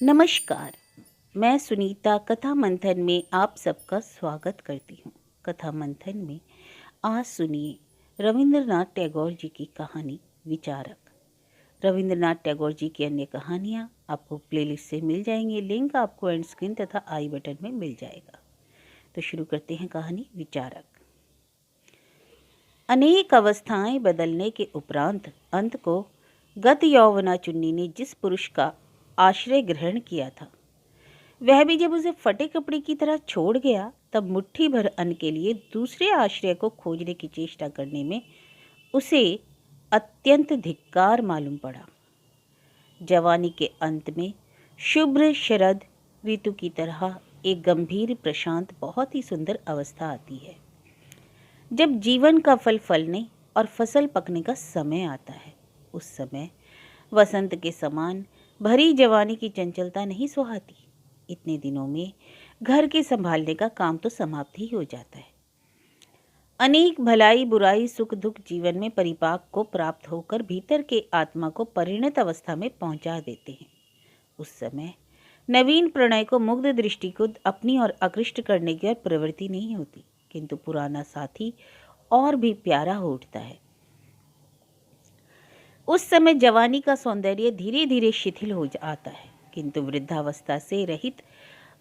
नमस्कार। मैं सुनीता कथा मंथन में आप सबका स्वागत करती हूँ। कथा मंथन में आज सुनिए रविंद्रनाथ टैगोर जी की कहानी विचारक। रविंद्रनाथ टैगोर जी की अन्य कहानियाँ आपको प्लेलिस्ट से मिल जाएंगी। लिंक आपको एंड स्क्रीन तथा आई बटन में मिल जाएगा। तो शुरू करते हैं कहानी विचारक। अनेक अवस्थाएं बदलने के उपरांत अंत को गत यौवना चुन्नी ने जिस पुरुष का आश्रय ग्रहण किया था, वह भी जब उसे फटे कपड़े की तरह छोड़ गया, तब मुट्ठी भर अन्न के लिए दूसरे आश्रय को खोजने की चेष्टा करने में उसे अत्यंत धिक्कार मालूम पड़ा। जवानी के अंत में शुभ्र शरद ऋतु की तरह एक गंभीर प्रशांत बहुत ही सुंदर अवस्था आती है, जब जीवन का फल फलने और फसल पकने का समय आता है। उस समय वसंत के समान भरी जवानी की चंचलता नहीं सुहाती। इतने दिनों में घर के संभालने का काम तो समाप्त ही हो जाता है। अनेक भलाई बुराई सुख दुख जीवन में परिपाक को प्राप्त होकर भीतर के आत्मा को परिणत अवस्था में पहुंचा देते हैं। उस समय नवीन प्रणय को मुग्ध दृष्टि को अपनी ओर आकृष्ट करने की ओर प्रवृत्ति नहीं होती, किंतु पुराना साथी और भी प्यारा हो उठता है। उस समय जवानी का सौंदर्य धीरे धीरे शिथिल हो जाता है, किंतु वृद्धावस्था से रहित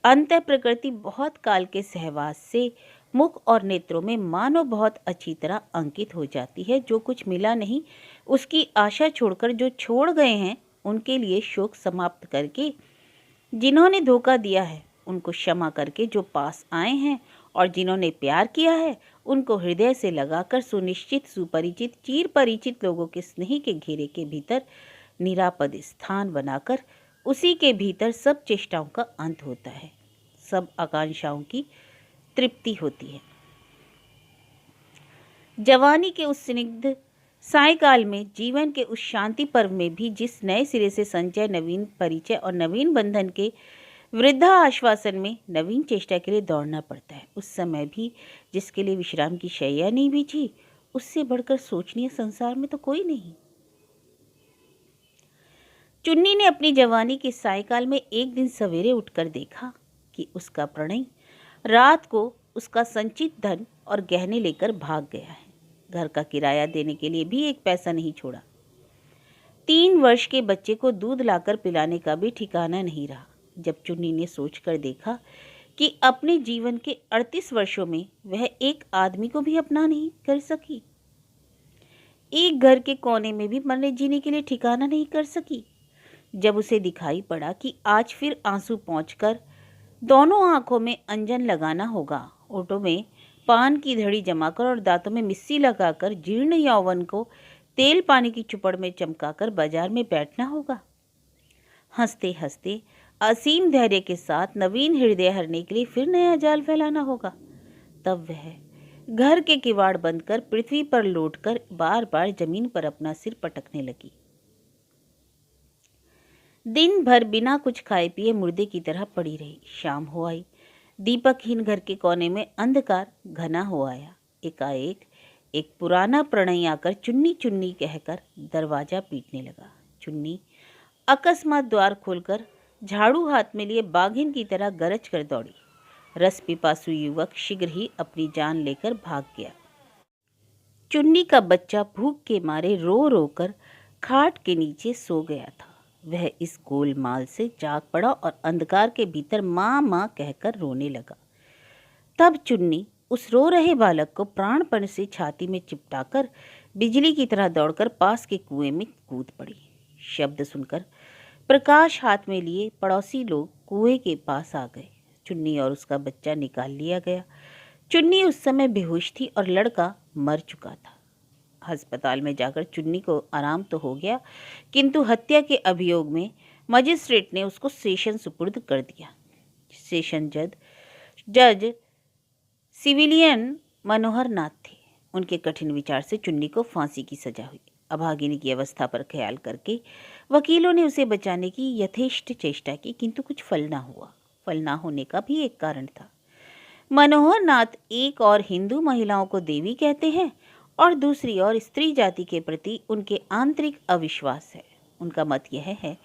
अंतः प्रकृति बहुत काल के सहवास से मुख और नेत्रों में मानो बहुत अच्छी तरह अंकित हो जाती है। जो कुछ मिला नहीं उसकी आशा छोड़कर जो छोड़ गए हैं उनके लिए शोक समाप्त करके, जिन्होंने धोखा दिया है उनको क्षमा करके, जो पास आए हैं और जिन्होंने प्यार किया है उनको हृदय से लगाकर सुनिश्चित सुपरिचित चिर परिचित लोगों के स्नेह के घेरे के भीतर निरापद स्थान बनाकर उसी के भीतर सब चेष्टाओं का अंत होता है, सब आकांक्षाओं की तृप्ति होती है। जवानी के उस स्निग्ध सायकाल में, जीवन के उस शांति पर्व में भी जिस नए सिरे से संचय, नवीन परिचय और नवीन बंधन के वृद्धा आश्वासन में नवीन चेष्टा के लिए दौड़ना पड़ता है, उस समय भी जिसके लिए विश्राम की शैया नहीं बिछी, उससे बढ़कर सोचनीय संसार में तो कोई नहीं। चुन्नी ने अपनी जवानी के सायकाल में एक दिन सवेरे उठकर देखा कि उसका प्रणय रात को उसका संचित धन और गहने लेकर भाग गया है। घर का किराया देने के लिए भी एक पैसा नहीं छोड़ा। 3 वर्ष के बच्चे को दूध लाकर पिलाने का भी ठिकाना नहीं रहा। जब चुन्नी ने सोचकर देखा कि अपने जीवन के 38 वर्षों में वह एक आदमी को भी अपना नहीं कर सकी, एक घर के कोने में भी मरने जीने के लिए ठिकाना नहीं कर सकी, जब उसे दिखाई पड़ा कि आज फिर आंसू पहुंचकर दोनों आंखों में अंजन लगाना होगा, ओठों में पान की धड़ी जमाकर और दांतों में मिस्सी लगाकर जीर्ण यौवन को तेल पानी की चुपड़ में चमकाकर बाजार में बैठना होगा, हंसते हंसते असीम धैर्य के साथ नवीन हृदय हरने के लिए फिर नया जाल फैलाना होगा, तब वह घर के किवाड़ बंद कर पृथ्वी पर लौटकर बार बार जमीन पर अपना सिर पटकने लगी। दिन भर बिना कुछ खाए पिए मुर्दे की तरह पड़ी रही। शाम हो आई। दीपकहीन घर के कोने में अंधकार घना हो आया। एकाएक एक पुराना प्रणय आकर चुन्नी चुन्नी कहकर दरवाजा पीटने लगा। चुन्नी अकस्मात द्वार खोलकर झाड़ू हाथ में लिए बाघिन की तरह गरज कर दौड़ी। रस पिपासु युवक शीघ्र ही अपनी जान लेकर भाग गया। चुन्नी का बच्चा भूख के मारे रो रो कर खाट के नीचे सो गया था। वह इस गोलमाल से जाग पड़ा और अंधकार के भीतर माँ माँ कहकर रोने लगा। तब चुन्नी उस रो रहे बालक को प्राणपण से छाती में चिपटाकर बिजली की तरह दौड़कर पास के कुएं में कूद पड़ी। शब्द सुनकर प्रकाश हाथ में लिए पड़ोसी लोग कुएं के पास आ गए। चुन्नी और उसका बच्चा निकाल लिया गया। चुन्नी उस समय बेहोश थी और लड़का मर चुका था। अस्पताल में जाकर चुन्नी को आराम तो हो गया, किंतु हत्या के अभियोग में मजिस्ट्रेट ने उसको सेशन सुपुर्द कर दिया। सेशन जज सिविलियन मनोहर नाथ थे। उनके कठिन विचार से चुन्नी को फांसी की सजा हुई। अभागिनी की अवस्था पर ख्याल करके वकीलों ने उसे बचाने की यथेष्ट चेष्टा की, किंतु कुछ फल ना हुआ। फल ना होने का भी एक कारण था। मनोहर नाथ एक और हिंदू महिलाओं को देवी कहते हैं और दूसरी ओर स्त्री जाति के प्रति उनके आंतरिक अविश्वास है। उनका मत यह है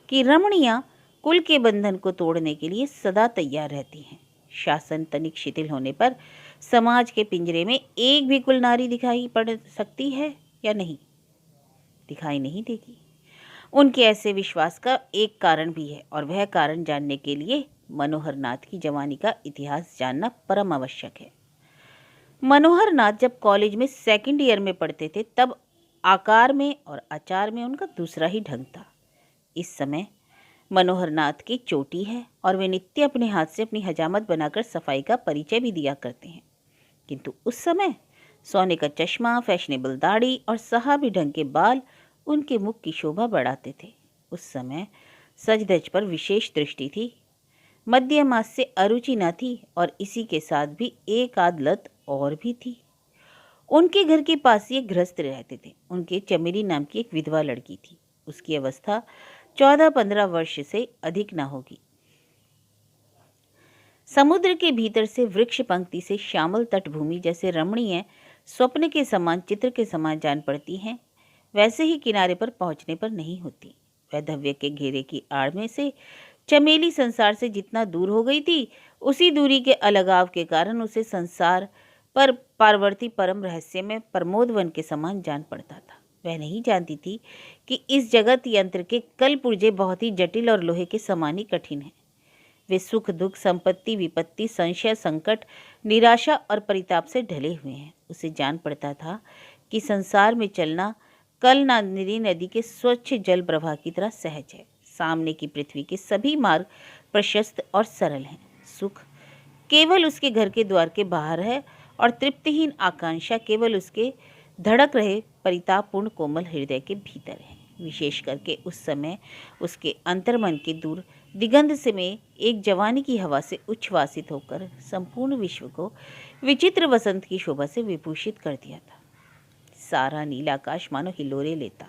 कि रमणियाँ कुल के बंधन को तोड़ने के लिए सदा तैयार रहती हैं। शासन तनिक शिथिल होने पर समाज के पिंजरे में एक भी कुल नारी दिखाई पड़ सकती है या नहीं? दिखाई नहीं देगी। उनके ऐसे विश्वास का एक कारण भी है, और वह कारण जानने के लिए मनोहर नाथ की जवानी का इतिहास जानना परम आवश्यक है। मनोहर नाथ जब कॉलेज में सेकंड ईयर में पढ़ते थे, तब आकार में और आचार में उनका दूसरा ही ढंग था। इस समय मनोहर नाथ की चोटी है और वे नित्य अपने हाथ से अपनी हजामत बनाकर सफाई का परिचय भी दिया करते हैं। किंतु उस समय सोने का चश्मा, फैशनेबल दाढ़ी और साहबी ढंग के बाल उनके मुख की शोभा बढ़ाते थे। उस समय सज धज पर विशेष दृष्टि थी, मध्य मास से अरुचि न थी, और इसी के साथ भी एक आध लत और भी थी। उनके घर के पास ही एक गृहस्थ रहते थे। उनके चमेली नाम की एक विधवा लड़की थी। उसकी अवस्था 14-15 वर्ष से अधिक न होगी। समुद्र के भीतर से वृक्ष पंक्ति से श्यामल तटभूमि जैसे रमणीय स्वप्न के समान, चित्र के समान जान पड़ती हैं, वैसे ही किनारे पर पहुंचने पर नहीं होती। वैधव्य के घेरे की आड़ में से चमेली संसार से जितना दूर हो गई थी, उसी दूरी के अलगाव के कारण उसे संसार पर पार्वती परम रहस्य में प्रमोदवन के समान जान पड़ता था। वह नहीं जानती थी कि इस जगत यंत्र के कल पुर्जे बहुत ही जटिल और लोहे के समान ही कठिन हैं। वे सुख दुख, संपत्ति विपत्ति, संशय संकट, निराशा और परिताप से ढले हुए हैं। उसे जान पड़ता था कि संसार में चलना कल नांदिनी नदी के स्वच्छ जल प्रवाह की तरह सहज है। सामने की पृथ्वी के सभी मार्ग प्रशस्त और सरल हैं। सुख केवल उसके घर के द्वार के बाहर है, और तृप्तिहीन आकांक्षा केवल उसके धड़क रहे परितापपूर्ण कोमल हृदय के भीतर है। विशेष करके उस समय उसके अंतर्मन के दूर दिगंत से में एक जवानी की हवा से उच्छ्वासित होकर संपूर्ण विश्व को विचित्र वसंत की शोभा से विभूषित कर दिया था। सारा नीला आकाश मानो हिलोरे लेता।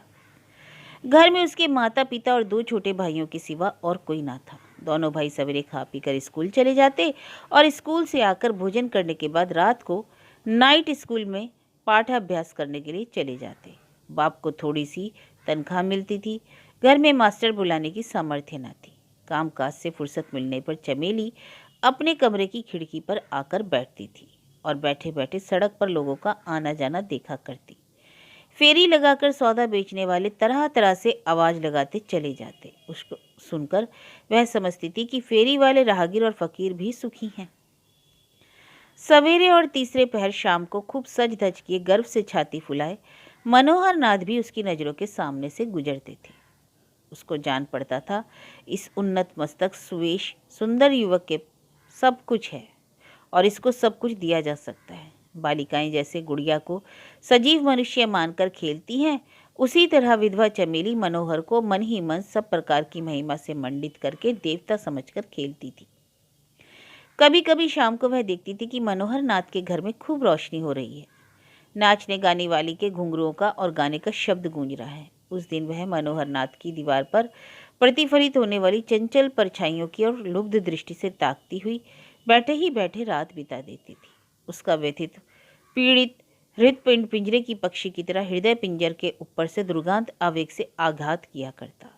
घर में उसके माता पिता और 2 छोटे भाइयों के सिवा और कोई ना था। दोनों भाई सवेरे खा पीकर स्कूल चले जाते, और स्कूल से आकर भोजन करने के बाद रात को नाइट स्कूल में पाठाभ्यास करने के लिए चले जाते। बाप को थोड़ी सी तनख्वाह मिलती थी। घर में मास्टर बुलाने की सामर्थ्य न थी। कामकाज से फुर्सत मिलने पर चमेली अपने कमरे की खिड़की पर आकर बैठती थी और बैठे बैठे सड़क पर लोगों का आना जाना देखा करती। फेरी लगाकर सौदा बेचने वाले तरह तरह से आवाज लगाते चले जाते। उसको सुनकर वह समझती थी कि फेरी वाले राहगीर और फकीर भी सुखी हैं। सवेरे और तीसरे पहर शाम को खूब सज धज किए, गर्व से छाती फुलाए मनोहर नाथ भी उसकी नज़रों के सामने से गुजरते थे। उसको जान पड़ता था इस उन्नत मस्तक सुवेश सुंदर युवक के सब कुछ है, और इसको सब कुछ दिया जा सकता है। बालिकाएं जैसे गुड़िया को सजीव मनुष्य मानकर खेलती हैं, उसी तरह विधवा चमेली मनोहर को मन ही मन सब प्रकार की महिमा से मंडित करके देवता समझकर खेलती थी। कभी कभी शाम को वह देखती थी कि मनोहर नाथ के घर में खूब रोशनी हो रही है। नाचने गाने वाली के घुंघरुओं का और गाने का शब्द गूंज रहा है। उस दिन वह मनोहर नाथ की दीवार पर प्रतिफलित होने वाली चंचल परछाइयों की ओर लुब्ध दृष्टि से ताकती हुई बैठे ही बैठे रात बिता देती थी। उसका व्यथित पीड़ित हृदपिंड पिंजरे की पक्षी की तरह हृदय पिंजर के ऊपर से दुर्गांत आवेग से आघात किया करता।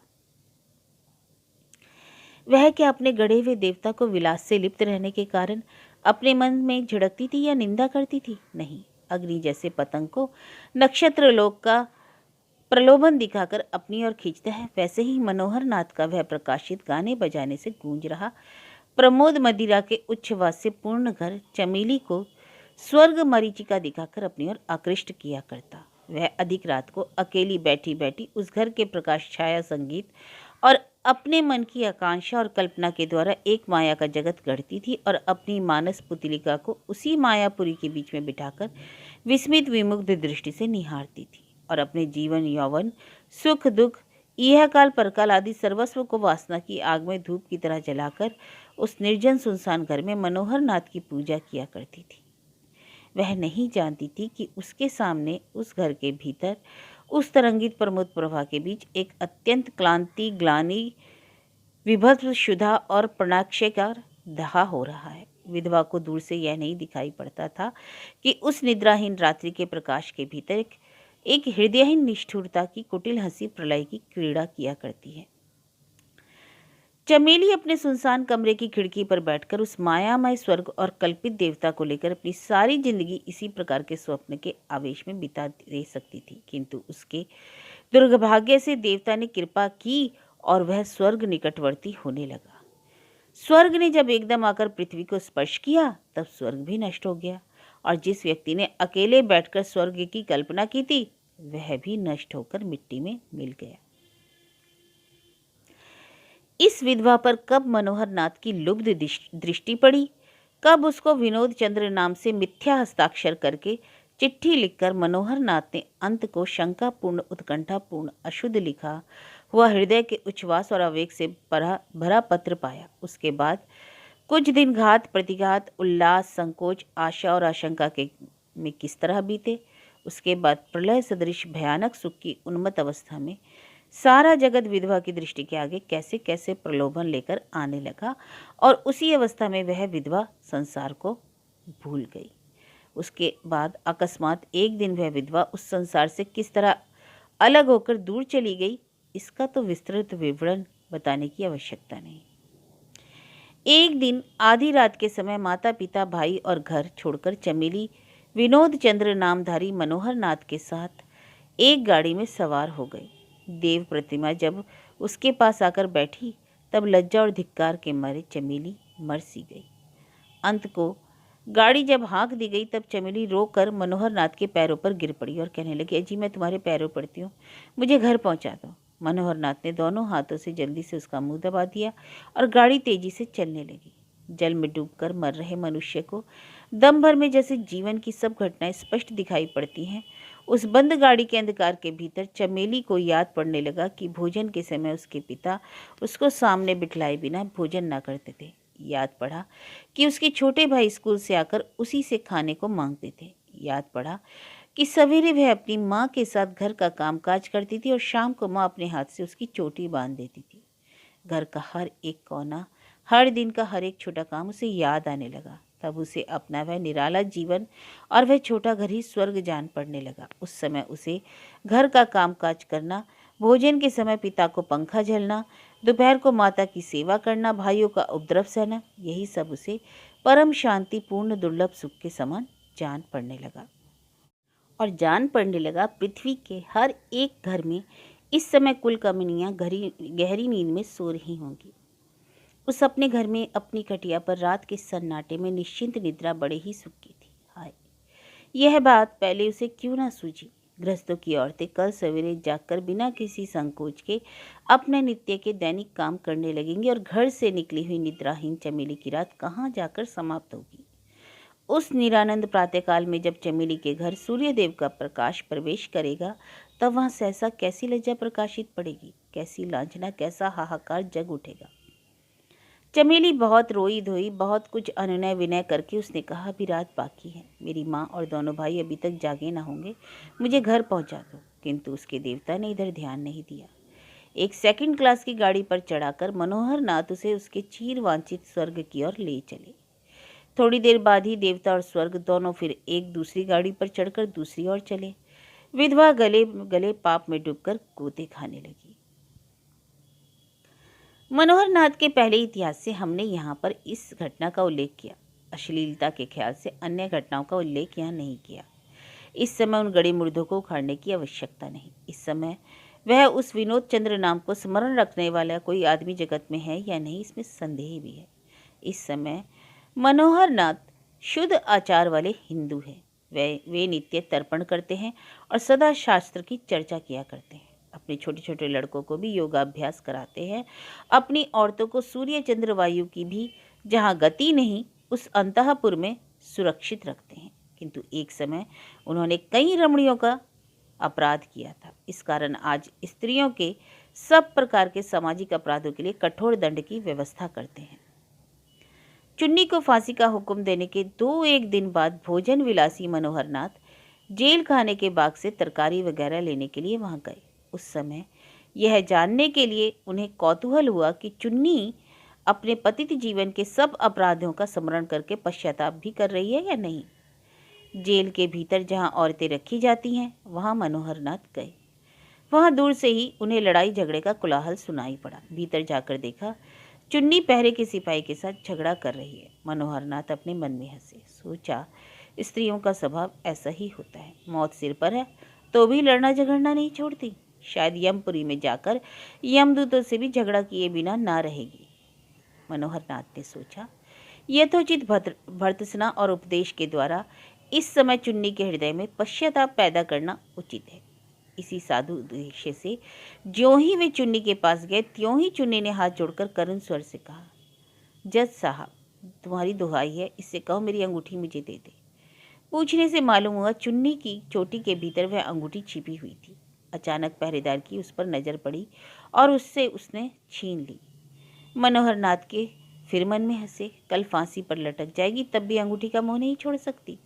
वह क्या अपने गढ़े हुए देवता को विलास से लिप्त रहने के कारण अपने मन में झिड़कती थी या निंदा करती थी? नहीं, अग्नि जैसे पतंग को नक्षत्र लोक का प्रलोभन दिखाकर अपनी ओर खींचता है, वैसे ही मनोहर नाथ का वह प्रकाशित गाने बजाने से गूंज रहा प्रमोद मदिरा के उच्छ्वास से पूर्ण घर चमेली को स्वर्ग मरीचिका दिखाकर अपनी ओर आकृष्ट किया करता। वह अधिक रात को अकेली बैठी बैठी उस घर के प्रकाश छाया संगीत और अपने मन की आकांक्षा और कल्पना के द्वारा एक माया का जगत गढ़ती थी, और अपनी मानस पुतलिका को उसी मायापुरी के बीच में बिठाकर विस्मित विमुग्ध दृष्टि से निहारती थी, और अपने जीवन यौवन सुख दुख यह काल परकाल आदि सर्वस्व को वासना की आग में धूप की तरह जलाकर उस निर्जन सुनसान घर में मनोहर नाथ की पूजा किया करती थी। वह नहीं जानती थी कि उसके सामने उस घर के भीतर उस तरंगित प्रमोद प्रवाह के बीच एक अत्यंत क्लांति ग्लानि विभत्स शुदा और प्रणाक्षयकार दहा हो रहा है। विधवा को दूर से यह नहीं दिखाई पड़ता था कि उस निद्राहीन रात्रि के प्रकाश के भीतर एक हृदयहीन निष्ठुरता की कुटिल हंसी प्रलय की क्रीड़ा किया करती है। चमेली अपने सुनसान कमरे की खिड़की पर बैठकर उस मायामय स्वर्ग और कल्पित देवता को लेकर अपनी सारी जिंदगी इसी प्रकार के स्वप्न के आवेश में बिता दे सकती थी, किंतु उसके दुर्भाग्य से देवता ने कृपा की और वह स्वर्ग निकटवर्ती होने लगा। स्वर्ग ने जब एकदम आकर पृथ्वी को स्पर्श किया तब स्वर्ग भी नष्ट हो गया, और जिस व्यक्ति ने अकेले बैठकर स्वर्ग की कल्पना की थी वह भी नष्ट होकर मिट्टी में मिल गया। इस विधवा पर कब मनोहर नाथ की लुब्ध दृष्टि पड़ी, कब उसको विनोद चंद्र नाम से मिथ्या हस्ताक्षर करके चिट्ठी लिखकर मनोहर नाथ ने अंत को शंकापूर्ण, उत्कंठापूर्ण, अशुद्ध लिखा हुआ हृदय के उच्छ्वास और आवेग से भरा पत्र पाया। उसके बाद कुछ दिन घात प्रतिघात, उल्लास, संकोच, आशा और आशंका के में किस तरह बीते। उसके बाद प्रलय सदृश भयानक सुख की उन्मत्त अवस्था में सारा जगत विधवा की दृष्टि के आगे कैसे कैसे प्रलोभन लेकर आने लगा, और उसी अवस्था में वह विधवा संसार को भूल गई। उसके बाद अकस्मात एक दिन वह विधवा उस संसार से किस तरह अलग होकर दूर चली गई, इसका तो विस्तृत विवरण बताने की आवश्यकता नहीं। एक दिन आधी रात के समय माता पिता, भाई और घर छोड़कर चमेली विनोद चंद्र नामधारी मनोहर नाथ के साथ एक गाड़ी में सवार हो गई। देव प्रतिमा जब उसके पास आकर बैठी तब लज्जा और धिक्कार के मारे चमेली मर सी गई। अंत को गाड़ी जब हाँक दी गई तब चमेली रोकर मनोहर नाथ के पैरों पर गिर पड़ी और कहने लगी, अजी मैं तुम्हारे पैरों पड़ती हूँ, मुझे घर पहुँचा दो। मनोहर नाथ ने दोनों हाथों से जल्दी से उसका मुंह दबा दिया और गाड़ी तेजी से चलने लगी। जल में डूबकर मर रहे मनुष्य को दम भर में जैसे जीवन की सब घटनाएं स्पष्ट दिखाई पड़ती हैं, उस बंद गाड़ी के अंधकार के भीतर चमेली को याद पड़ने लगा कि भोजन के समय उसके पिता उसको सामने बिठलाए बिना भोजन ना करते थे। याद पड़ा कि उसके छोटे भाई स्कूल से आकर उसी से खाने को मांगते थे। याद पड़ा कि सवेरे वह अपनी माँ के साथ घर का कामकाज करती थी और शाम को माँ अपने हाथ से उसकी चोटी बांध देती थी। घर का हर एक कोना, हर दिन का हर एक छोटा काम उसे याद आने लगा। तब उसे अपना वह निराला जीवन और वह छोटा घर ही स्वर्ग जान पड़ने लगा। उस समय उसे घर का कामकाज करना, भोजन के समय पिता को पंखा झलना, दोपहर को माता की सेवा करना, भाइयों का उपद्रव सहना, यही सब उसे परम शांतिपूर्ण दुर्लभ सुख के समान जान पड़ने लगा। और जान पड़ने लगा पृथ्वी के हर एक घर में इस समय कुल कमिनियाँ गहरी नींद में सो रही होंगी। उस अपने घर में अपनी खटिया पर रात के सन्नाटे में निश्चिंत निद्रा बड़े ही सुख की थी। हाय, यह बात पहले उसे क्यों ना सूझी। गृहस्थों की औरतें कल सवेरे जागकर बिना किसी संकोच के अपने नित्य के दैनिक काम करने लगेंगी और घर से निकली हुई निद्राहीन चमेली की रात कहाँ जाकर समाप्त होगी। उस निरानंद प्रातःकाल में जब चमेली के घर सूर्यदेव का प्रकाश प्रवेश करेगा तब वहाँ सहसा कैसी लज्जा प्रकाशित पड़ेगी, कैसी लांछना, कैसा हाहाकार जग उठेगा। चमेली बहुत रोई धोई, बहुत कुछ अनुनय विनय करके उसने कहा, अभी रात बाकी है, मेरी माँ और दोनों भाई अभी तक जागे ना होंगे, मुझे घर पहुँचा दो। किंतु उसके देवता ने इधर ध्यान नहीं दिया। एक सेकंड क्लास की गाड़ी पर चढ़ाकर मनोहर नाथ उसे उसके चीर वांछित स्वर्ग की ओर ले चले। थोड़ी देर बाद ही देवता और स्वर्ग दोनों फिर एक दूसरी गाड़ी पर चढ़कर दूसरी ओर चले। विधवा गले गले पाप में डूबकर गोते खाने लगी। मनोहर नाथ के पहले इतिहास से हमने यहाँ पर इस घटना का उल्लेख किया। अश्लीलता के ख्याल से अन्य घटनाओं का उल्लेख यहाँ नहीं किया। इस समय उन गड़े मुर्दों को उखाड़ने की आवश्यकता नहीं। इस समय वह उस विनोद चंद्र नाम को स्मरण रखने वाला कोई आदमी जगत में है या नहीं, इसमें संदेह भी है। इस समय मनोहर नाथ शुद्ध आचार वाले हिंदू हैं। वे नित्य तर्पण करते हैं और सदा शास्त्र की चर्चा किया करते हैं। अपने छोटे छोटे लड़कों को भी योगाभ्यास कराते हैं। अपनी औरतों को सूर्य चंद्र वायु की भी जहाँ गति नहीं उस अंतःपुर में सुरक्षित रखते हैं। किंतु एक समय उन्होंने कई रमणियों का अपराध किया था। इस कारण आज स्त्रियों के सब प्रकार के सामाजिक अपराधों के लिए कठोर दंड की व्यवस्था करते हैं। चुन्नी को फांसी का हुक्म देने के 2-1 दिन बाद भोजन विलासी मनोहर नाथ जेल खाने के बाग से तरकारी वगैरह लेने के लिए वहां गए। उस समय यह जानने के लिए उन्हें कौतूहल हुआ कि चुन्नी अपने पतित जीवन के सब अपराधों का स्मरण करके पश्चाताप भी कर रही है या नहीं। जेल के भीतर जहां औरतें रखी जाती हैं वहां मनोहर नाथ गए। वहां दूर से ही उन्हें लड़ाई झगड़े का कोलाहल सुनाई पड़ा। भीतर जाकर देखा चुन्नी पहरे के सिपाही के साथ झगड़ा कर रही है। मनोहर नाथ अपने मन में हंसे। सोचा, स्त्रियों का स्वभाव ऐसा ही होता है, मौत सिर पर है तो भी लड़ना झगड़ना नहीं छोड़ती। शायद यमपुरी में जाकर यमदूतों से भी झगड़ा किए बिना ना रहेगी। मनोहर नाथ ने सोचा, यथोचित भर्त्सना और उपदेश के द्वारा इस समय चुन्नी के हृदय में पश्चाताप पैदा करना उचित है। इसी साधु उद्देश्य से ज्यों ही वे चुन्नी के पास गए, त्यों ही चुन्नी ने हाथ जोड़कर करुण स्वर से कहा, जज साहब, तुम्हारी दुहाई है, इससे कहो मेरी अंगूठी मुझे दे दे। पूछने से मालूम हुआ चुन्नी की चोटी के भीतर वह अंगूठी छिपी हुई थी। अचानक पहरेदार की उस पर नजर पड़ी और उससे उसने छीन ली। मनोहर नाथ के फिर मन में हंसे, कल फांसी पर लटक जाएगी तब भी अंगूठी का मोह नहीं छोड़ सकती।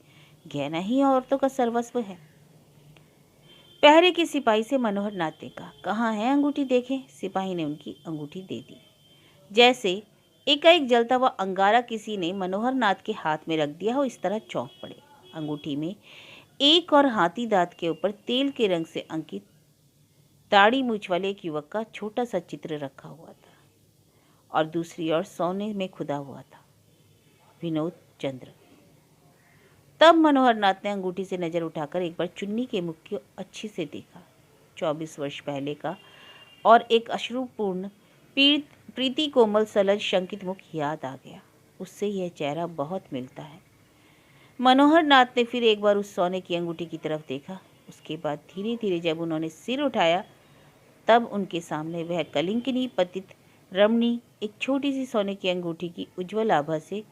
गहना ही औरतों का सर्वस्व है। पहरे के सिपाही से मनोहर नाथ ने कहा, कहाँ है अंगूठी, देखें। सिपाही ने उनकी अंगूठी दे दी। जैसे एकाएक जलता हुआ अंगारा किसी ने मनोहर नाथ के हाथ में रख दिया हो, इस तरह चौंक पड़े। अंगूठी में एक और हाथी दांत के ऊपर तेल के रंग से अंकित दाढ़ी मूछ वाले एक युवक का छोटा सा चित्र रखा हुआ था और दूसरी ओर सोने में खुदा हुआ था, विनोद चंद्र। तब मनोहर नाथ ने अंगूठी से नजर उठाकर एक बार चुन्नी के मुख को अच्छे से देखा। 24 वर्ष पहले का और एक अश्रुपूर्ण प्रीति कोमल सलज शंकित मुख याद आ गया। उससे यह चेहरा बहुत मिलता है। मनोहर नाथ ने फिर एक बार उस सोने की अंगूठी की तरफ देखा। उसके बाद धीरे धीरे जब उन्होंने सिर उठाया तब उनके सामने वह कलिंकिनी पतित रमणी एक छोटी सी सोने की अंगूठी की उज्ज्वल आभा से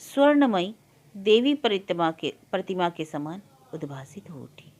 स्वर्णमयी देवी प्रतिमा के समान उद्भासित हो उठी।